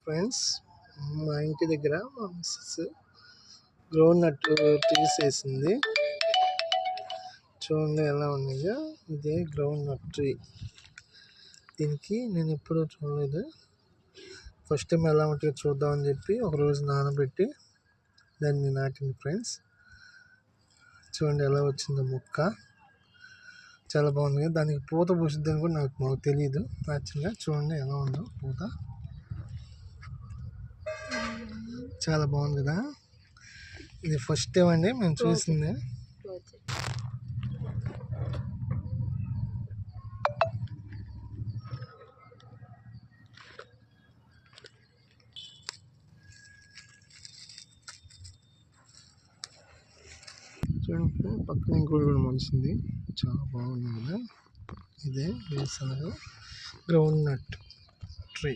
Friends, మా ఇంటి దగ్గర మా మిస్సెస్ గ్రౌండ్ నట్ ట్రీస్ వేసింది. చూడండి ఎలా ఉన్నాయో. ఇదే గ్రౌండ్ నట్ ట్రీ. దీనికి నేను ఎప్పుడూ చూడలేదు. ఫస్ట్ టైం ఎలా ఉంటుందో చూద్దామని చెప్పి ఒకరోజు నానబెట్టి దాన్ని నాటింది ఫ్రెండ్స్. చూడండి ఎలా వచ్చిందో మొక్క. చాలా బాగుంది కదా. దానికి పూత పూసిద్దని కూడా మాకు తెలియదు యాక్చువల్గా. చూడండి ఎలా ఉందో పూత. చాలా బాగుంది కదా. ఇది ఫస్ట్ టైం అండి మేము చూసింది. చూడండి పక్కన ఇంకోటి కూడా మలిసింది. చాలా బాగుంది కదా. ఇదే వేరుశనగ గ్రౌండ్ నట్ ట్రీ.